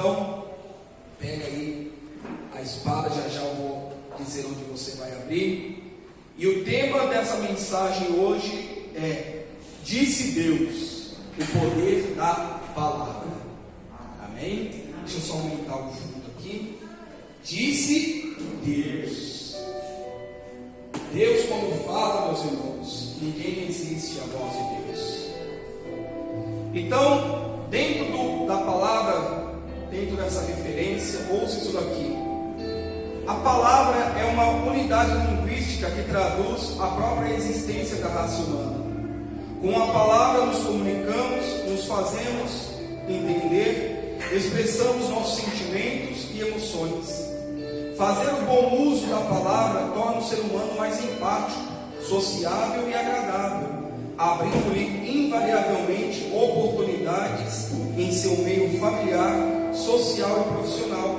Então, pega aí a espada, já eu vou dizer onde você vai abrir. E o tema dessa mensagem hoje é: disse Deus, o poder da palavra. Amém? Deixa eu só aumentar o fundo aqui. Disse Deus. Deus, quando fala, meus irmãos, ninguém resiste à voz de Deus. Então, dentro da palavra, dentro dessa referência, ouça isso daqui. A palavra é uma unidade linguística que traduz a própria existência da raça humana. Com a palavra nos comunicamos, nos fazemos entender, expressamos nossos sentimentos e emoções. Fazer o bom uso da palavra torna o ser humano mais empático, sociável e agradável, abrindo-lhe invariavelmente oportunidades em seu meio familiar, social e profissional.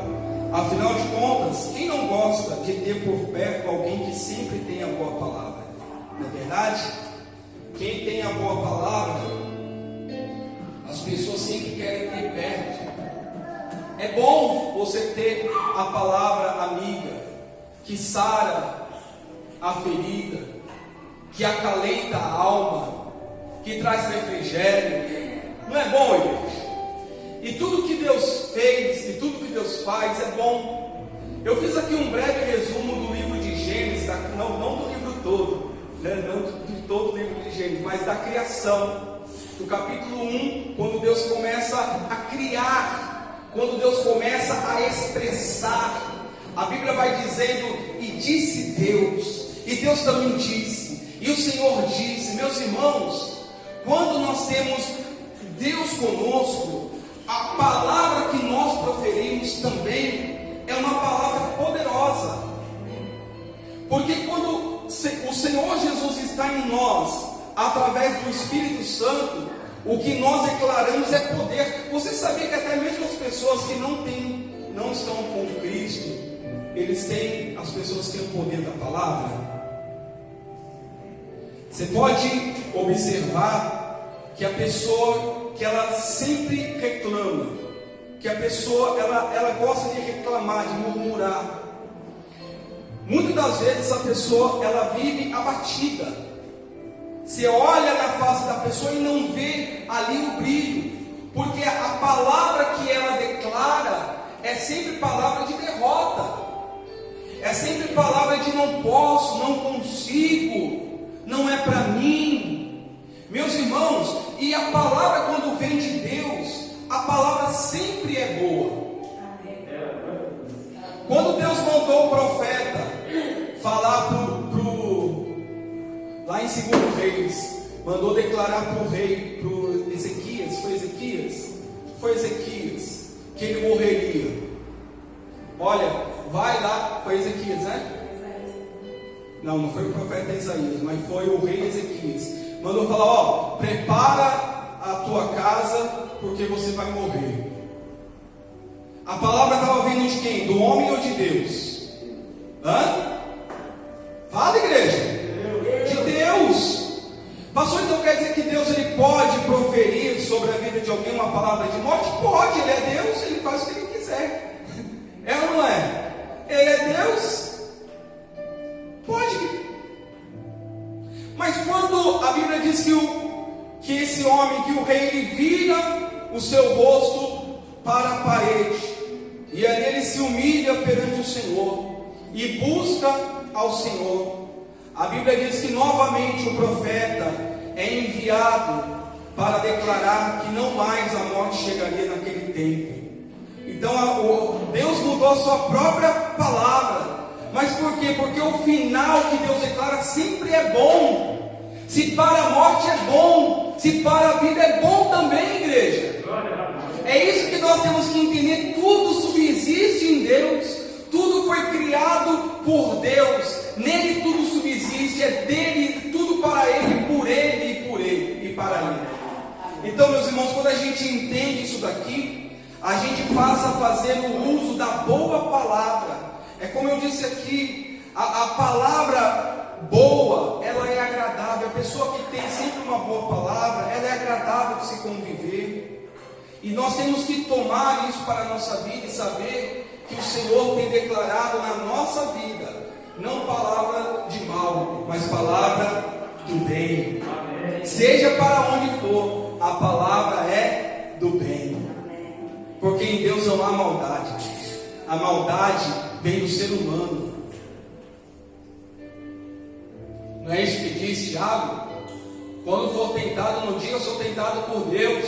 Afinal de contas, quem não gosta de ter por perto alguém que sempre tem a boa palavra? Não é verdade? Quem tem a boa palavra, as pessoas sempre querem ter perto. É bom você ter a palavra amiga, que sara a ferida, que acalenta a alma, que traz refrigério. Não é bom, igreja? E tudo que Deus fez e tudo que Deus faz é bom. Eu fiz aqui um breve resumo do livro de Gênesis, não do livro todo, né? Não de todo o livro de Gênesis, mas da criação. Do capítulo 1, quando Deus começa a criar, quando Deus começa a expressar, a Bíblia vai dizendo: e disse Deus, e Deus também disse, e o Senhor disse. Meus irmãos, quando nós temos Deus conosco, a palavra que nós proferimos também é uma palavra poderosa, porque quando o Senhor Jesus está em nós, através do Espírito Santo, o que nós declaramos é poder. Você sabia que até mesmo as pessoas que não estão com Cristo, as pessoas têm o poder da palavra? Você pode observar que a pessoa, que ela sempre reclama, que a pessoa, ela gosta de reclamar, de murmurar. Muitas das vezes a pessoa, ela vive abatida. Você olha na face da pessoa e não vê ali o brilho, porque a palavra que ela declara é sempre palavra de derrota, é sempre palavra de não posso, não consigo, não é para mim. Meus irmãos, e a palavra, quando vem de Deus, a palavra sempre é boa. Quando Deus mandou o profeta falar lá em 2 Reis, mandou declarar para o rei, para Ezequias, foi Ezequias, que ele morreria. Olha, vai lá, foi Ezequias, né? Não foi o profeta Isaías, mas foi o rei Ezequias. Mandou falar: prepara a tua casa, porque você vai morrer. A palavra estava vindo de quem? Do homem ou de Deus? Fala, igreja. De Deus. Pastor, então quer dizer que Deus ele pode proferir sobre a vida de alguém uma palavra de morte? Pode, ele é Deus, ele faz o que ele quiser. É ou não é? Ele é Deus? Pode. Mas quando a Bíblia diz que esse homem, que o rei, ele vira o seu rosto para a parede, e ali ele se humilha perante o Senhor e busca ao Senhor, a Bíblia diz que novamente o profeta é enviado para declarar que não mais a morte chegaria naquele tempo. Então Deus mudou a sua própria palavra. Mas por quê? Porque o final que Deus declara sempre é bom. Se para a morte é bom, se para a vida é bom também, igreja. É isso que nós temos que entender. Tudo subsiste em Deus, tudo foi criado por Deus, nele tudo subsiste, é dele, tudo para ele, por ele e para ele. Então, meus irmãos, quando a gente entende isso daqui, a gente passa a fazer o uso da boa palavra. É como eu disse aqui, a palavra boa, ela é agradável. A pessoa que tem sempre uma boa palavra, ela é agradável de se conviver. E nós temos que tomar isso para a nossa vida e saber que o Senhor tem declarado na nossa vida, não palavra de mal, mas palavra do bem. Amém. Seja para onde for, a palavra é do bem. Amém. Porque em Deus não há maldade. A maldade vem do ser humano. Não é isso que diz Tiago? Quando for tentado, não diga eu sou tentado por Deus.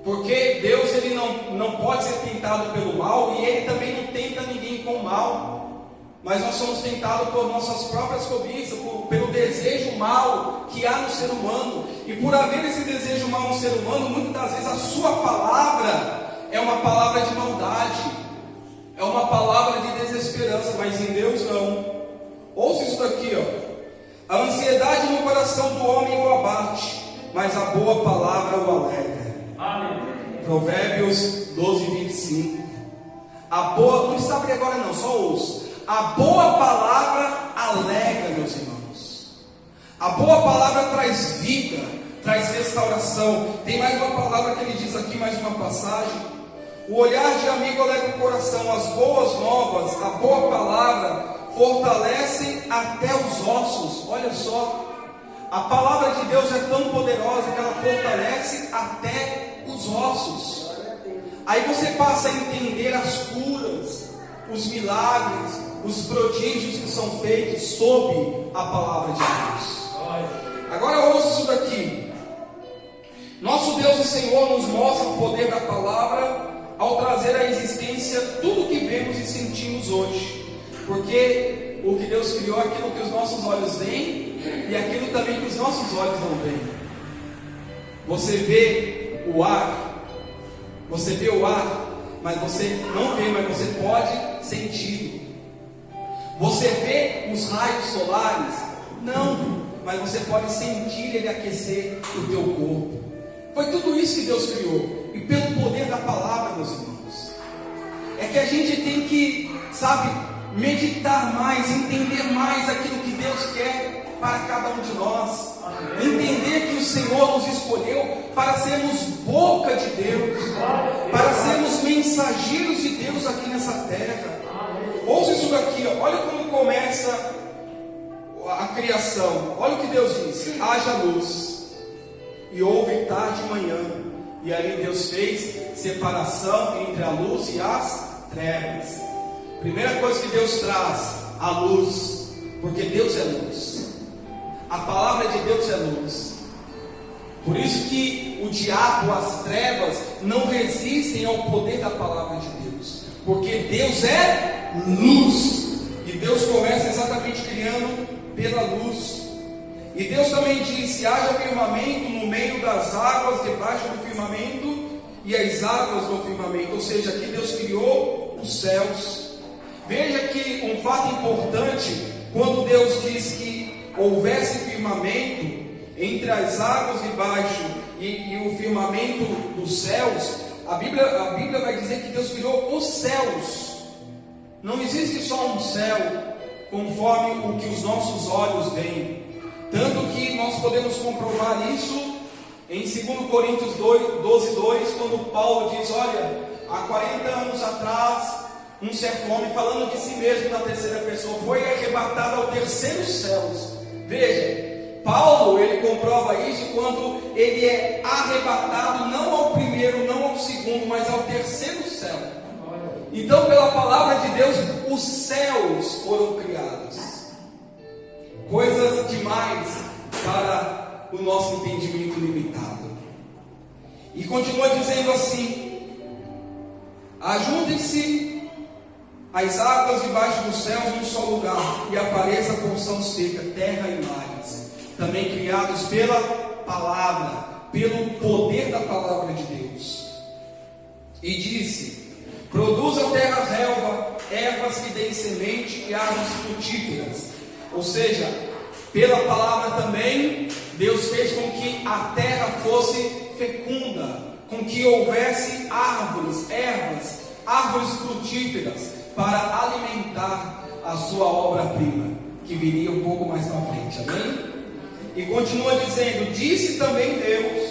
Porque Deus ele não pode ser tentado pelo mal, e Ele também não tenta ninguém com mal. Mas nós somos tentados por nossas próprias cobiças, pelo desejo mal que há no ser humano. E por haver esse desejo mal no ser humano, muitas das vezes a sua palavra é uma palavra de maldade, é uma palavra de desesperança, mas em Deus não. Ouça isso daqui, ó. A ansiedade no coração do homem o abate, mas a boa palavra o alegra. Amém. Provérbios 12, 25. A boa, não precisa abrir agora não, só ouça. A boa palavra alegra, meus irmãos. A boa palavra traz vida, traz restauração. Tem mais uma palavra que ele diz aqui, mais uma passagem. O olhar de amigo alegra o coração. As boas novas, a boa palavra fortalecem até os ossos. Olha só, a palavra de Deus é tão poderosa que ela fortalece até os ossos. Aí você passa a entender as curas, os milagres, os prodígios que são feitos sob a palavra de Deus. Agora ouça isso daqui. Nosso Deus e Senhor nos mostra o poder da palavra ao trazer à existência tudo o que vemos e sentimos hoje. Porque o que Deus criou é aquilo que os nossos olhos veem e aquilo também que os nossos olhos não veem. Você vê o ar, mas você não vê, mas você pode sentir. Você vê os raios solares? Não, mas você pode sentir ele aquecer o teu corpo. Foi tudo isso que Deus criou. E pelo poder da palavra, meus irmãos, é que a gente tem que, meditar mais, entender mais aquilo que Deus quer para cada um de nós. Entender que o Senhor nos escolheu para sermos boca de Deus, para sermos mensageiros de Deus aqui nessa terra. Ouça isso daqui, ó. Olha como começa a criação. Olha o que Deus diz: haja luz, e houve tarde e manhã. E aí Deus fez separação entre a luz e as trevas. Primeira coisa que Deus traz, a luz, porque Deus é luz. A palavra de Deus é luz. Por isso que o diabo, as trevas, não resistem ao poder da palavra de Deus, porque Deus é luz. E Deus começa exatamente criando pela luz. E Deus também disse: haja firmamento no meio das águas, debaixo do firmamento, e as águas do firmamento. Ou seja, aqui Deus criou os céus. Veja que um fato importante, quando Deus diz que houvesse firmamento entre as águas de baixo e o firmamento dos céus, a Bíblia vai dizer que Deus criou os céus. Não existe só um céu conforme o que os nossos olhos veem. Tanto que nós podemos comprovar isso em 2 Coríntios 12:2, quando Paulo diz: olha, há 40 anos atrás, um certo homem, falando de si mesmo na terceira pessoa, foi arrebatado ao terceiro céu. Veja, Paulo, ele comprova isso quando ele é arrebatado não ao primeiro, não ao segundo, mas ao terceiro céu. Então, pela palavra de Deus, os céus foram criados. Coisas demais para o nosso entendimento limitado. E continua dizendo assim: ajuntem-se as águas debaixo dos céus num só lugar, e apareça a porção seca, terra e mares, também criados pela palavra, pelo poder da palavra de Deus. E disse: produza a terra relva, ervas que deem semente e árvores frutíferas. Ou seja, pela palavra também, Deus fez com que a terra fosse fecunda, com que houvesse árvores, ervas, árvores frutíferas, para alimentar a sua obra-prima, que viria um pouco mais para frente, amém? E continua dizendo: disse também Deus: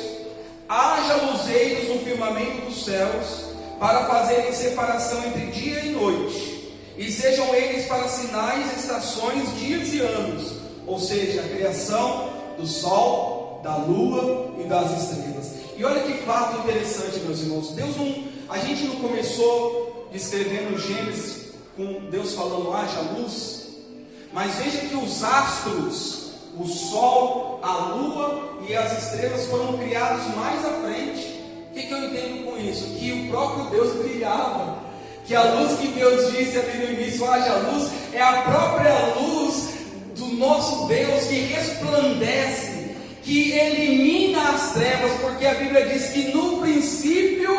haja luzeiros no firmamento dos céus, para fazerem separação entre dia e noite, e sejam eles para sinais, estações, dias e anos, ou seja, a criação do sol, da lua e das estrelas. E olha que fato interessante, meus irmãos. A gente não começou descrevendo Gênesis com Deus falando haja luz, mas veja que os astros, o sol, a lua e as estrelas foram criados mais à frente. O que eu entendo com isso? Que o próprio Deus brilhava, que a luz que Deus disse ali no início, haja luz, é a própria luz do nosso Deus que resplandece, que elimina as trevas, porque a Bíblia diz que no princípio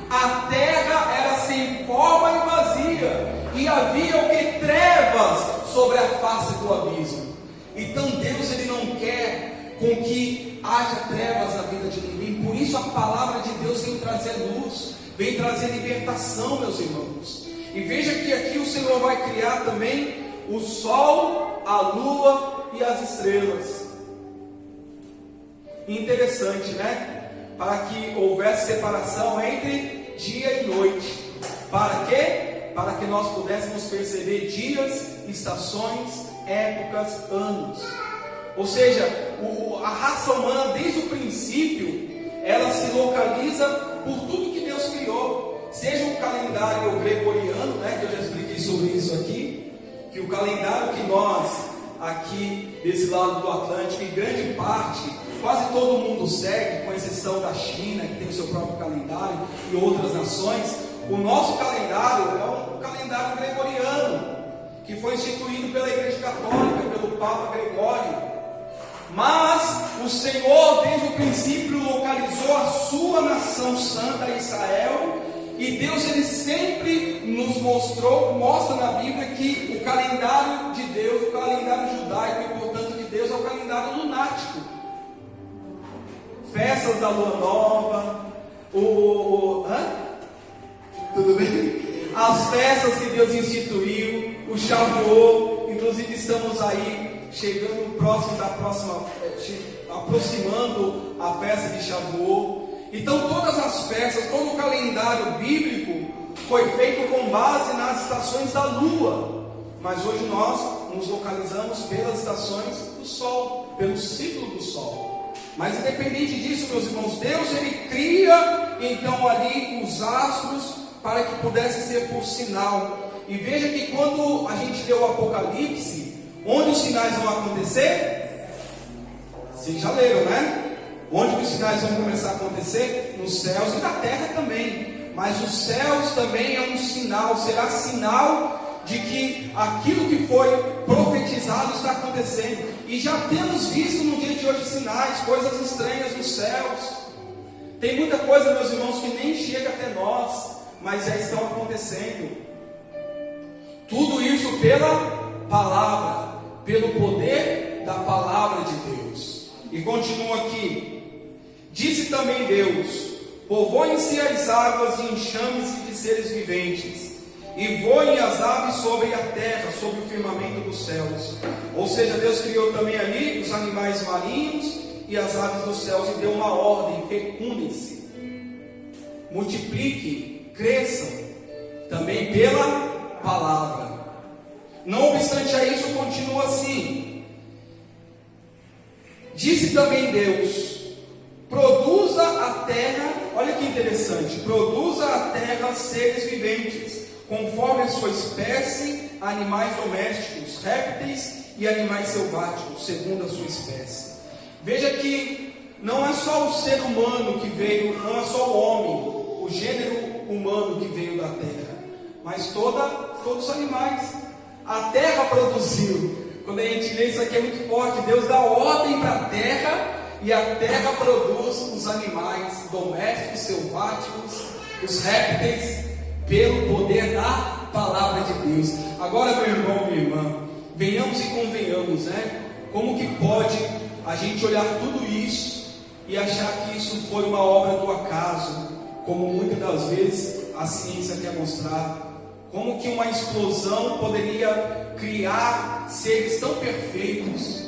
a terra era sem forma e vazia, e havia o que? Trevas sobre a face do abismo. Então Deus, Ele não quer com que haja trevas na vida de ninguém. Por isso a palavra de Deus vem trazer luz, vem trazer libertação, meus irmãos. E veja que aqui o Senhor vai criar também o sol, a lua e as estrelas. Interessante, né? Para que houvesse separação entre dia e noite. Para quê? Para que nós pudéssemos perceber dias, estações, épocas, anos. Ou seja, a raça humana desde o princípio, ela se localiza por tudo que Deus criou. Seja o calendário gregoriano, né, que eu já expliquei sobre isso aqui, que o calendário que nós, aqui desse lado do Atlântico, em grande parte, quase todo mundo segue, com exceção da China, que tem o seu próprio calendário, e outras nações. O nosso calendário é um calendário gregoriano, que foi instituído pela Igreja Católica, pelo Papa Gregório. Mas o Senhor, desde o princípio, localizou a sua nação santa, Israel, e Deus, Ele sempre nos mostra na Bíblia que o calendário de Deus, o calendário judaico e portanto de Deus, é o calendário lunático. Festas da lua nova, tudo bem? As festas que Deus instituiu, o Shavuot, inclusive estamos aí chegando próximo aproximando a festa de Shavuot. Então todas as festas, todo o calendário bíblico foi feito com base nas estações da lua, mas hoje nós nos localizamos pelas estações do sol, pelo ciclo do sol. Mas independente disso, meus irmãos, Deus, Ele cria então ali os astros para que pudesse ser por sinal. E veja que quando a gente lê o Apocalipse, onde os sinais vão acontecer? Vocês já leram, né? Onde os sinais vão começar a acontecer? Nos céus e na terra também. Mas os céus também é um sinal, será sinal de que aquilo que foi profetizado está acontecendo. E já temos visto no dia de hoje sinais, coisas estranhas nos céus. Tem muita coisa, meus irmãos, que nem chega até nós, mas já estão acontecendo. Tudo isso pela palavra, pelo poder da palavra de Deus. E continua aqui. Disse também Deus: povoem-se as águas de enxames e de seres viventes, e voem as aves sobre a terra, sobre o firmamento dos céus. Ou seja, Deus criou também ali os animais marinhos e as aves dos céus, e deu uma ordem: fecundem-se, multipliquem, cresçam, também pela palavra. Não obstante a isso, continua assim. Disse também Deus: produza a terra, olha que interessante, produza a terra seres viventes, conforme a sua espécie, animais domésticos, répteis e animais selváticos, segundo a sua espécie. Veja que não é só o ser humano que veio, não é só o homem, o gênero humano que veio da terra, mas todos os animais. A terra produziu. Quando a gente lê isso aqui é muito forte. Deus dá ordem para a terra, e a terra produz os animais domésticos, selváticos, os répteis, pelo poder da palavra de Deus. Agora, meu irmão, minha irmã, venhamos e convenhamos, né? Como que pode a gente olhar tudo isso e achar que isso foi uma obra do acaso, como muitas das vezes a ciência quer mostrar? Como que uma explosão poderia criar seres tão perfeitos?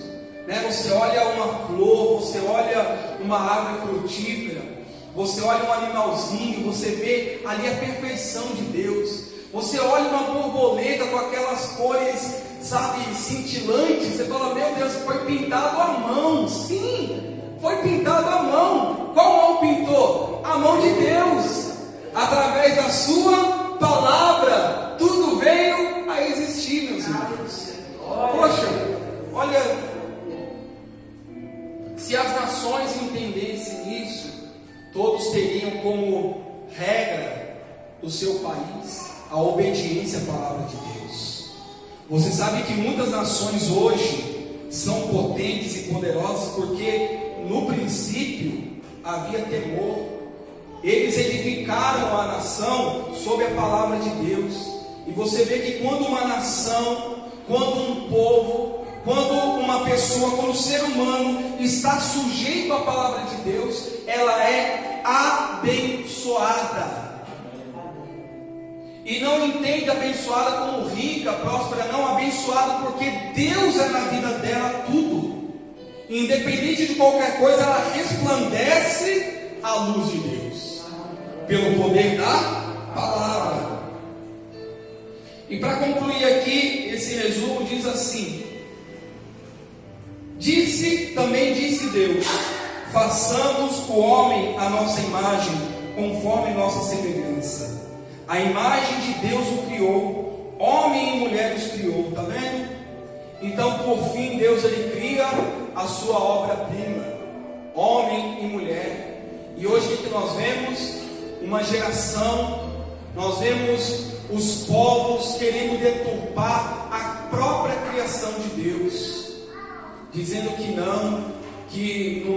Né? Você olha uma flor, você olha uma árvore frutífera, Você olha um animalzinho, você vê ali a perfeição de Deus. Você olha uma borboleta com aquelas cores, sabe, cintilantes. Você fala, meu Deus, foi pintado à mão. Sim, foi pintado à mão. Qual mão pintou? A mão de Deus. Através da sua palavra, tudo veio a existir, meus irmãos. Poxa, olha, se as nações entendessem isso, todos teriam como regra do seu país a obediência à palavra de Deus. Você sabe que muitas nações hoje são potentes e poderosas porque no princípio havia temor. Eles edificaram a nação sob a palavra de Deus. E você vê que quando uma nação, quando um povo, quando uma pessoa, quando o ser humano está sujeito à palavra de Deus, ela é abençoada. E não entende abençoada como rica, próspera, não, abençoada porque Deus é na vida dela tudo. Independente de qualquer coisa, ela resplandece a luz de Deus, pelo poder da palavra. E para concluir aqui, esse resumo diz assim: também disse Deus, façamos o homem à nossa imagem, conforme nossa semelhança. A imagem de Deus o criou, homem e mulher os criou, está vendo? Então, por fim, Deus ele cria a sua obra-prima, homem e mulher. E hoje o que nós vemos? Uma geração, nós vemos os povos querendo deturpar a própria criação de Deus, dizendo que não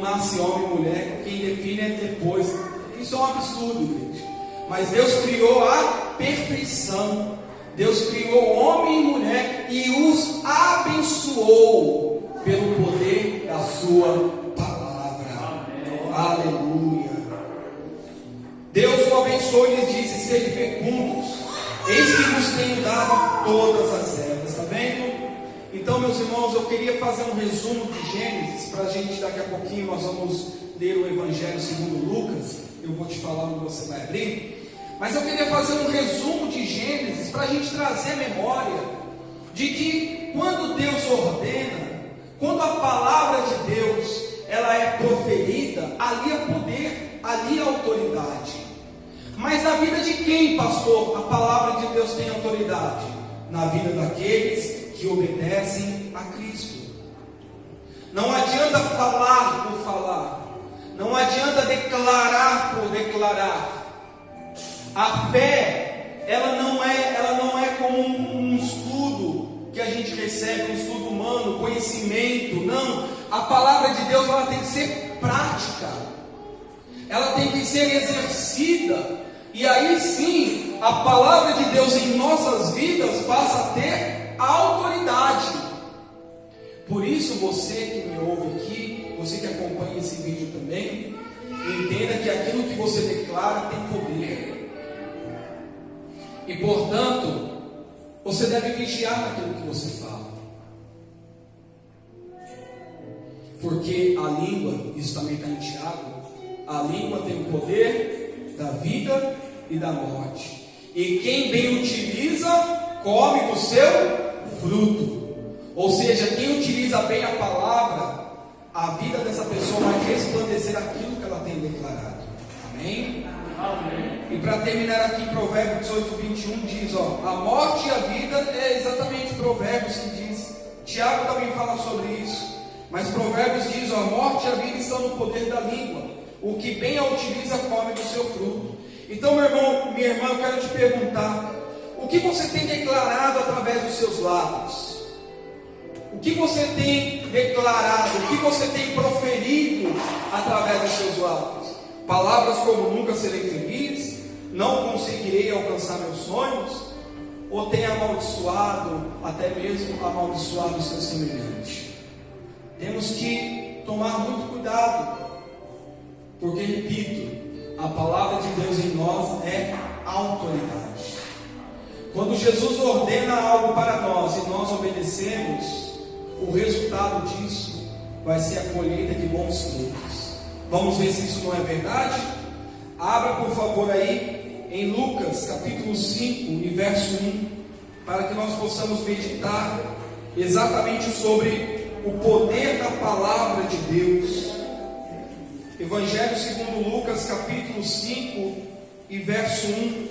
nasce homem e mulher, quem define é depois. Isso é um absurdo, gente. Mas Deus criou a perfeição. Deus criou homem e mulher e os abençoou pelo poder da sua palavra. Aleluia. Deus o abençoou e lhes disse: sede fecundos, eis que vos tenho dado todas as ervas. Está vendo? Então, meus irmãos, eu queria fazer um resumo de Gênesis, para a gente, daqui a pouquinho, nós vamos ler o Evangelho segundo Lucas. Eu vou te falar onde você vai abrir. Mas eu queria fazer um resumo de Gênesis, para a gente trazer a memória de que quando Deus ordena, quando a palavra de Deus ela é proferida, ali é poder, ali é autoridade. Mas na vida de quem, pastor, a palavra de Deus tem autoridade? Na vida daqueles que obedecem a Cristo. Não adianta falar por falar, não adianta declarar por declarar. A fé, ela não é como um estudo que a gente recebe, um estudo humano, conhecimento. Não, a palavra de Deus ela tem que ser prática, ela tem que ser exercida, e aí sim a palavra de Deus em nossas vidas passa a ter autoridade. Por isso, você que me ouve aqui, você que acompanha esse vídeo também, entenda que aquilo que você declara tem poder. E portanto, você deve vigiar naquilo que você fala. Porque a língua, isso também está em Tiago, a língua tem o poder da vida e da morte. E quem bem utiliza, come do seu fruto. Ou seja, quem utiliza bem a palavra, a vida dessa pessoa vai resplandecer aquilo que ela tem declarado. Amém? Amém. E para terminar aqui, Provérbios 18, 21 diz, a morte e a vida é exatamente Provérbios que diz. Tiago também fala sobre isso. Mas Provérbios diz, a morte e a vida estão no poder da língua. O que bem a utiliza, come do seu fruto. Então, meu irmão, minha irmã, eu quero te perguntar, o que você tem declarado através dos seus lábios? O que você tem declarado? O que você tem proferido através dos seus lábios? Palavras como nunca serei feliz, não conseguirei alcançar meus sonhos, ou tem amaldiçoado, até mesmo amaldiçoado o seu semelhante? Temos que tomar muito cuidado, porque, repito, a palavra de Deus em nós é autoridade. Quando Jesus ordena algo para nós e nós obedecemos, o resultado disso vai ser a colheita de bons frutos. Vamos ver se isso não é verdade? Abra por favor aí em Lucas capítulo 5 e verso 1, para que nós possamos meditar exatamente sobre o poder da palavra de Deus. Evangelho segundo Lucas capítulo 5 e verso 1.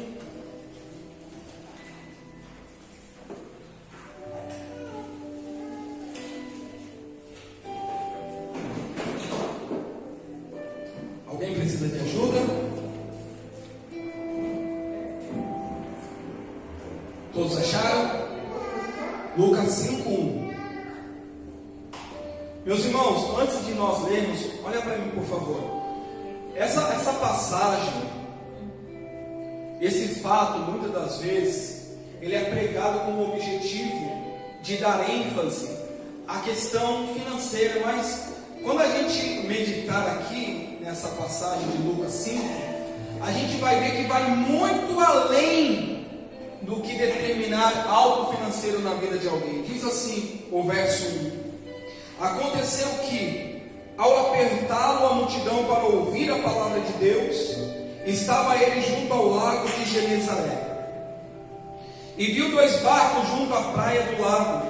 Alguém precisa de ajuda? Todos acharam? Lucas 5:1. Meus irmãos, antes de nós lermos, olha para mim por favor. Essa passagem, esse fato, muitas das vezes, ele é pregado com o objetivo de dar ênfase à questão financeira, mas quando a gente meditar aqui nessa passagem de Lucas 5, a gente vai ver que vai muito além do que determinar algo financeiro na vida de alguém. Diz assim o verso 1: Aconteceu que, ao apertá-lo a multidão para ouvir a palavra de Deus, estava ele junto ao lago de Genezaré, e viu 2 barcos junto à praia do lago,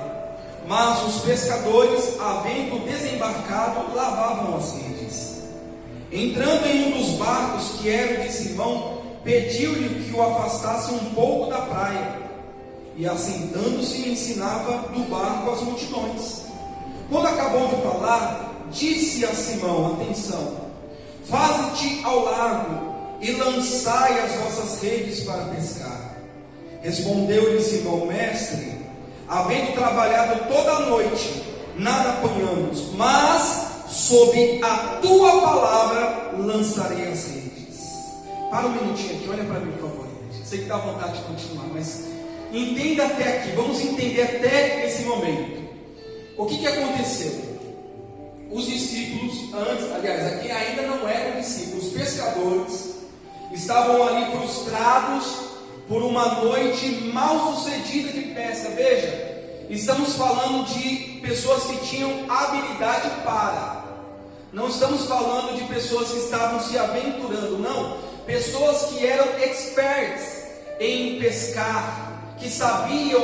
mas os pescadores, havendo desembarcado, lavavam as redes. Entrando em um dos barcos, que era o de Simão, pediu-lhe que o afastasse um pouco da praia, e assentando-se ensinava do barco as multidões. Quando acabou de falar, disse a Simão: atenção, faze-te ao largo e lançai as vossas redes para pescar. Respondeu-lhe Simão: mestre, havendo trabalhado toda a noite, nada apanhamos, mas sob a tua palavra lançarei as redes. Para um minutinho aqui, olha para mim por favor. Sei que dá vontade de continuar, mas entenda até aqui, vamos entender até esse momento. O que aconteceu? Os discípulos, aliás, aqui ainda não eram discípulos, os pescadores, estavam ali frustrados por uma noite mal sucedida de pesca. Veja, estamos falando de pessoas que tinham habilidade para, não estamos falando de pessoas que estavam se aventurando, não, pessoas que eram experts em pescar, que sabiam,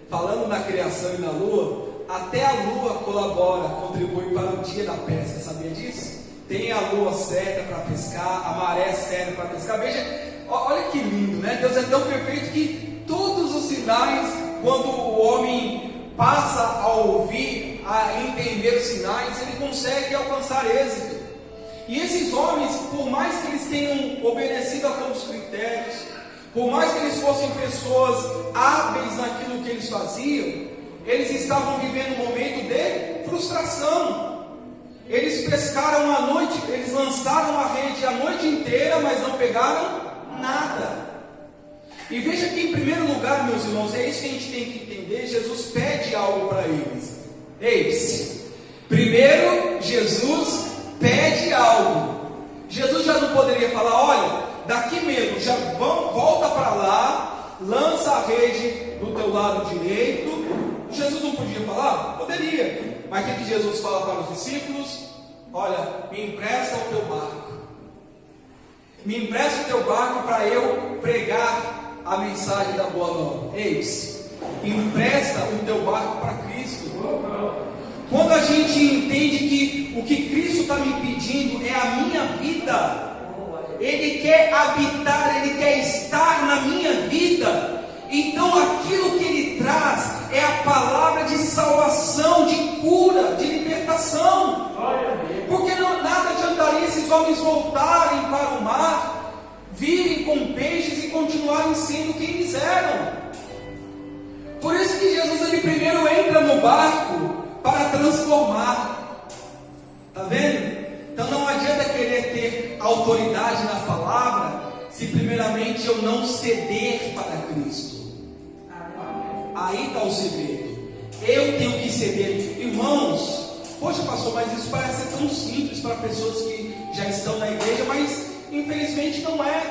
falando na criação e na lua, até a lua colabora, contribui para o dia da pesca, sabia disso? Tem a lua certa para pescar, a maré certa para pescar. Veja, olha que lindo, né? Deus é tão perfeito que todos os sinais, quando o homem passa a ouvir, a entender os sinais, ele consegue alcançar êxito. E esses homens, por mais que eles tenham obedecido a todos os critérios, por mais que eles fossem pessoas hábeis naquilo que eles faziam, eles estavam vivendo um momento de frustração. Eles pescaram a noite, eles lançaram a rede a noite inteira, mas não pegaram nada. E veja que em primeiro lugar, meus irmãos, é isso que a gente tem que entender. Jesus pede algo para eles. Eis, primeiro Jesus pede algo. Jesus já não poderia falar: olha, daqui mesmo, já volta para lá, lança a rede do teu lado direito. Jesus não podia falar? Poderia. Mas o que Jesus fala para os discípulos? Olha, me empresta o teu barco. Me empresta o teu barco para eu pregar a mensagem da boa nova. Eis, empresta o teu barco para Cristo. Quando a gente entende que o que Cristo está me pedindo é a minha vida, Ele quer habitar, Ele quer estar na minha vida, então aquilo que Ele traz é a palavra de salvação, de cura, de libertação. Porque nada adiantaria esses homens voltarem para o mar, virem com peixes e continuarem sendo quem eles eram. Por isso que Jesus ele primeiro entra no barco para transformar. Está vendo? Então não adianta querer ter autoridade na palavra se primeiramente eu não ceder para Cristo. Aí está o segredo. Eu tenho que ceder. Irmãos, poxa pastor, mas isso parece ser tão simples para pessoas que já estão na igreja, mas infelizmente não é.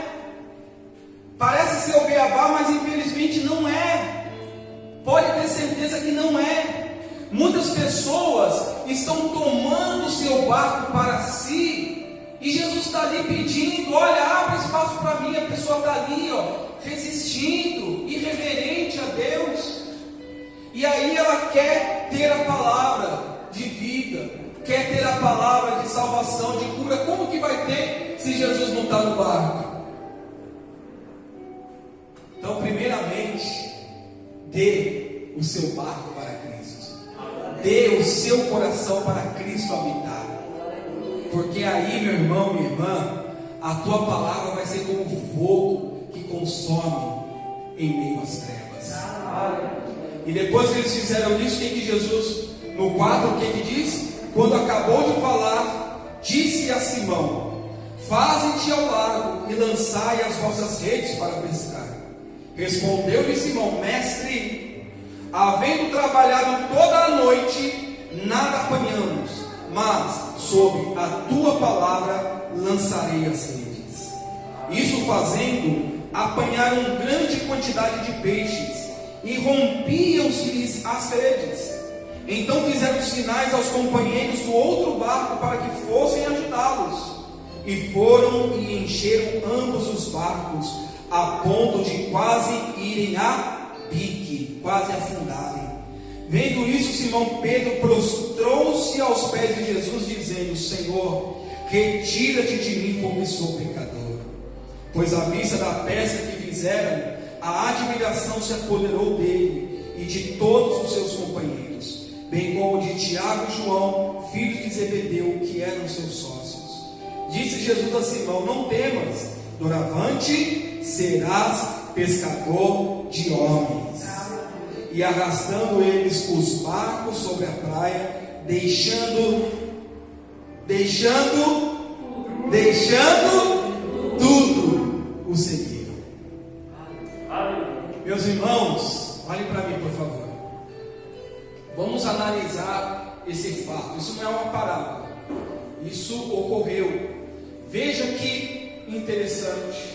Parece ser o beabá, mas infelizmente não é. Pode ter certeza que não é. Muitas pessoas estão tomando o seu barco para si, e Jesus está ali pedindo: olha, abre espaço para mim. A pessoa está ali, resistindo, irreverente a Deus. E aí ela quer ter a palavra de vida, quer ter a palavra de salvação, de cura. Como que vai ter se Jesus não está no barco? Então, primeiramente, dê o seu barco para Cristo. Dê o seu coração para Cristo habitar. Porque aí, meu irmão, minha irmã, a tua palavra vai ser como fogo que consome em meio às trevas. E depois que eles fizeram isso, o que Jesus, no 4, o que diz? Quando acabou de falar, disse a Simão: faze-te ao largo e lançai as vossas redes para pescar. Respondeu-lhe Simão: mestre, havendo trabalhado toda a noite, nada apanhamos, mas sob a tua palavra lançarei as redes. Isso fazendo, apanharam grande quantidade de peixes e rompiam-se-lhes as redes. Então fizeram sinais aos companheiros do outro barco para que fossem ajudá-los. E foram e encheram ambos os barcos, a ponto de quase irem a pique, quase afundarem. Vendo isso, Simão Pedro prostrou-se aos pés de Jesus, dizendo: Senhor, retira-te de mim, porque sou pecador. Pois à vista da pesca que fizeram, a admiração se apoderou dele e de todos os seus companheiros, bem como de Tiago e João, filhos de Zebedeu, que eram seus sócios. Disse Jesus a Simão: não temas, doravante serás pescador de homens. E arrastando eles os barcos sobre a praia, deixando tudo, o seguiram. Meus irmãos, olhem para mim, por favor. Vamos analisar esse fato. Isso não é uma parábola, isso ocorreu. Veja que interessante.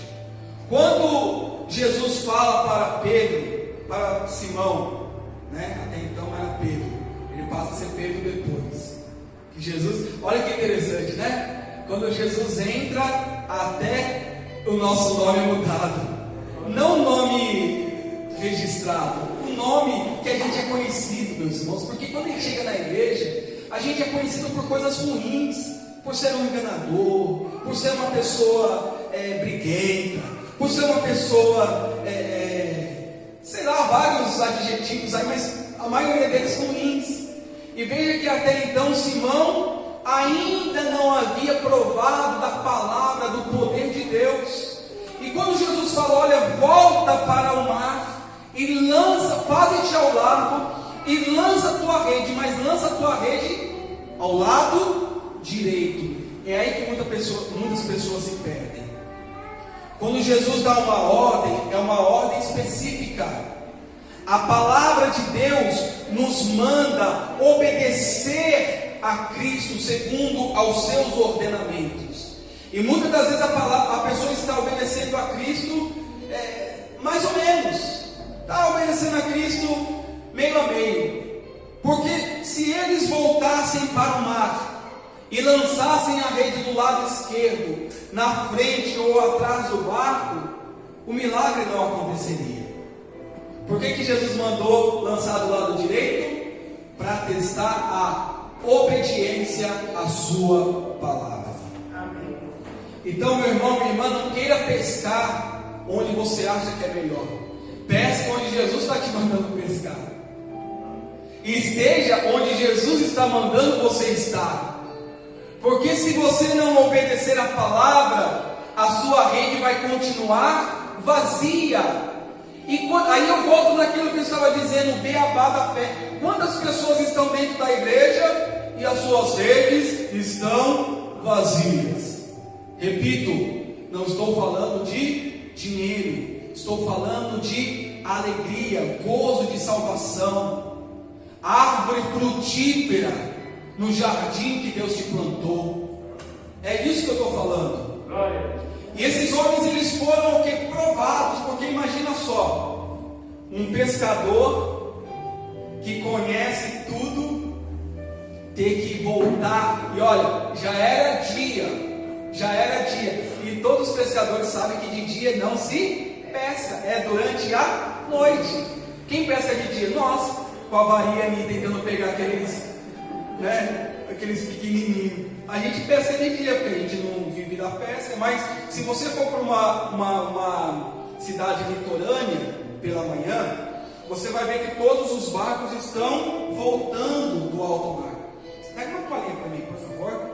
Quando Jesus fala para Pedro, para Simão, até então era Pedro, ele passa a ser Pedro depois. Que Jesus, olha que interessante, Quando Jesus entra, até o nosso nome é mudado. Não o nome registrado, o nome que a gente é conhecido, meus irmãos. Porque quando a gente chega na igreja, a gente é conhecido por coisas ruins, por ser um enganador, por ser uma pessoa briguenta, por ser uma pessoa, sei lá, vários adjetivos aí, mas a maioria deles ruins. E veja que até então Simão ainda não havia provado da palavra, do poder de Deus. E quando Jesus falou: olha, volta para o mar e lança, faze-te ao largo e lança a tua rede, mas lança a tua rede ao lado direito. É aí que muitas pessoas se perdem. Quando Jesus dá uma ordem, é uma ordem específica. A palavra de Deus nos manda obedecer a Cristo segundo aos seus ordenamentos. E muitas das vezes a pessoa está obedecendo a Cristo mais ou menos. Está obedecendo a Cristo meio a meio. Porque se eles voltassem para o mar e lançassem a rede do lado esquerdo, na frente ou atrás do barco, o milagre não aconteceria. Por que Jesus mandou lançar do lado direito? Para testar a obediência à sua palavra. Amém. Então, meu irmão, minha irmã, não queira pescar onde você acha que é melhor. Pesca onde Jesus está te mandando pescar. Esteja onde Jesus está mandando você estar. Porque se você não obedecer a palavra, a sua rede vai continuar vazia. E aí eu volto naquilo que eu estava dizendo, o beabá da fé. Quantas pessoas estão dentro da igreja e as suas redes estão vazias? Repito, não estou falando de dinheiro, estou falando de alegria, gozo de salvação, árvore frutífera no jardim que Deus te plantou. É disso que eu estou falando. E esses homens, eles foram provados, porque imagina só, um pescador que conhece tudo, ter que voltar, e olha, já era dia todos os pescadores sabem que de dia não se pesca, é durante a noite. Quem pesca de dia? Nós, com a varinha ali tentando pegar aqueles pequenininhos. A gente pesca de dia, porque a gente não vive da pesca, mas se você for para uma cidade litorânea pela manhã, você vai ver que todos os barcos estão voltando do alto mar. Pega uma toalhinha para mim, por favor.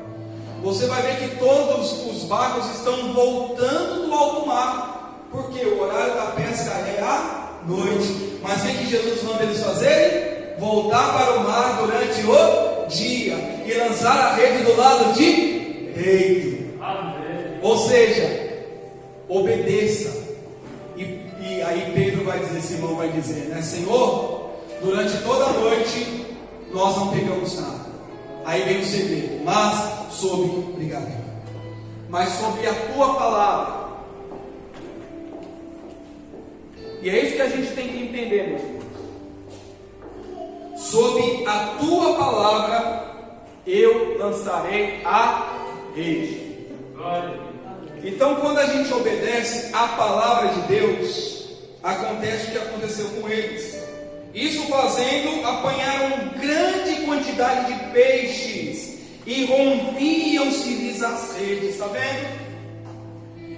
Você vai ver que todos os barcos estão voltando do alto mar, porque o horário da pesca é à noite. Mas o que Jesus manda eles fazerem? Voltar para o mar durante o dia e lançar a rede do lado direito. Amém. Ou seja, obedeça. E aí Pedro vai dizer, Simão vai dizer, né? Senhor, durante toda a noite nós não pegamos nada. Aí vem o segredo, mas sobre a tua palavra. E é isso que a gente tem que entender, meus irmãos. Sob a tua palavra eu lançarei a rede. Então, quando a gente obedece à palavra de Deus, acontece o que aconteceu com eles. Isso fazendo, apanharam grande quantidade de peixes e rompiam-se-lhes as redes. Está vendo?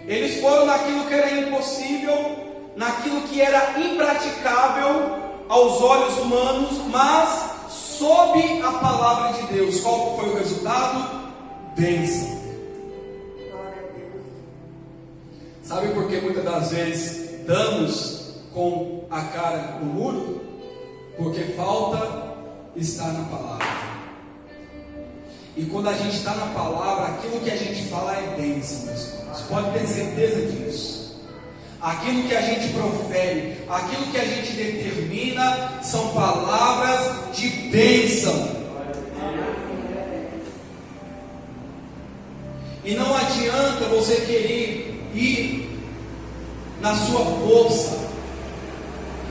Eles foram naquilo que era impossível, naquilo que era impraticável aos olhos humanos, mas sob a palavra de Deus. Qual foi o resultado? Bênção. Sabe por que muitas das vezes damos com a cara no muro? Porque falta estar na palavra. E quando a gente está na palavra, aquilo que a gente fala é bênção, meus irmãos. Pode ter certeza disso. Aquilo que a gente profere, aquilo que a gente determina, são palavras de bênção. E não adianta você querer ir na sua força.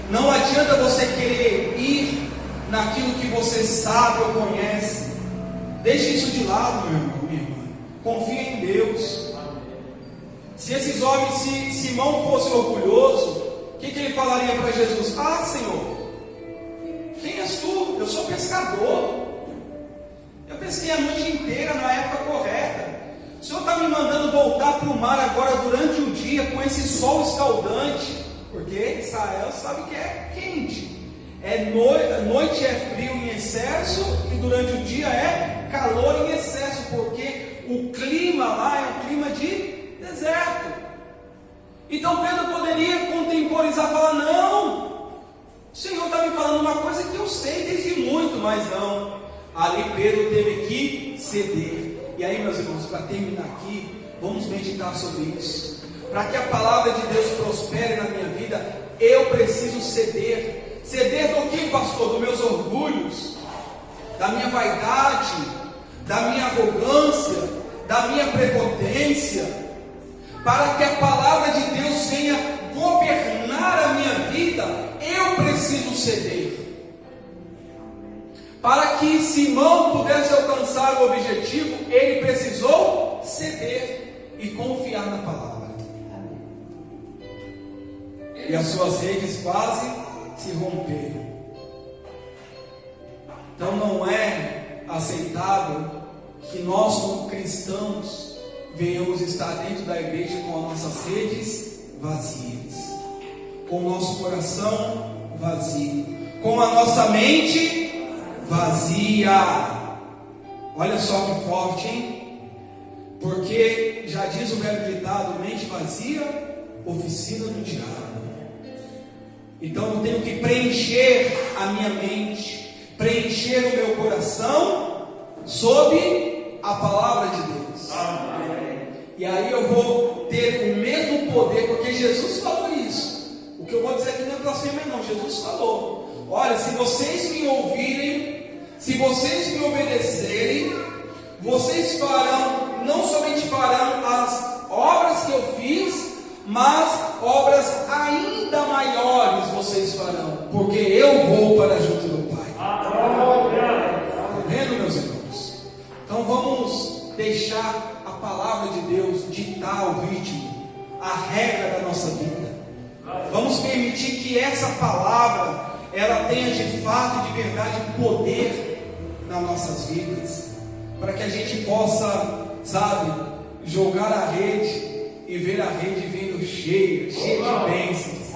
Não adianta você querer ir naquilo que você sabe ou conhece. Deixe isso de lado, meu irmão, minha irmã. Confia em Deus. Se esses homens, se Simão fosse orgulhoso, o que ele falaria para Jesus? Ah, Senhor, quem és tu? Eu sou pescador. Eu pesquei a noite inteira na época correta. O Senhor está me mandando voltar para o mar agora durante o dia com esse sol escaldante, porque Israel sabe que é quente. Noite é frio em excesso e durante o dia é calor em excesso, porque o clima lá é um clima de deserto. Então Pedro poderia contemporizar, falar: não, o Senhor está me falando uma coisa que eu sei desde muito, mas não. Ali Pedro teve que ceder. E aí, meus irmãos, para terminar aqui, vamos meditar sobre isso. Para que a palavra de Deus prospere na minha vida, eu preciso ceder. Ceder do que, pastor? Dos meus orgulhos, da minha vaidade, da minha arrogância, da minha prepotência, para que a palavra de Deus venha governar a minha vida, eu preciso ceder. Para que Simão pudesse alcançar o objetivo, ele precisou ceder e confiar na palavra. E as suas redes quase se romperam. Então não é aceitável que nós, como cristãos, venhamos estar dentro da igreja com as nossas redes vazias, com o nosso coração vazio, com a nossa mente vazia. Olha só que forte, hein? Porque já diz o velho ditado: mente vazia, oficina do diabo. Então eu tenho que preencher a minha mente, preencher o meu coração sob a palavra de Deus. Amém. E aí eu vou ter o mesmo poder, porque Jesus falou isso. O que eu vou dizer aqui não é blasfêmia, não. Jesus falou: olha, se vocês me ouvirem, se vocês me obedecerem, vocês farão, não somente farão as obras que eu fiz, mas obras ainda maiores vocês farão, porque eu vou para junto do Pai. Está vendo, meus irmãos? Então vamos deixar a palavra de Deus ditar o ritmo, a regra da nossa vida. Vamos permitir que essa palavra, ela tenha de fato e de verdade poder nas nossas vidas, para que a gente possa, sabe, jogar a rede e ver a rede vindo cheia de bênçãos.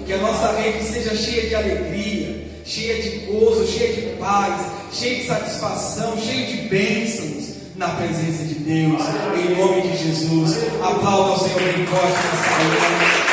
Que a nossa rede seja cheia de alegria, cheia de gozo, cheia de paz, cheia de satisfação, cheia de bênçãos na presença de Deus, em nome de Jesus. Aplauda ao Senhor bem forte nessa manhã.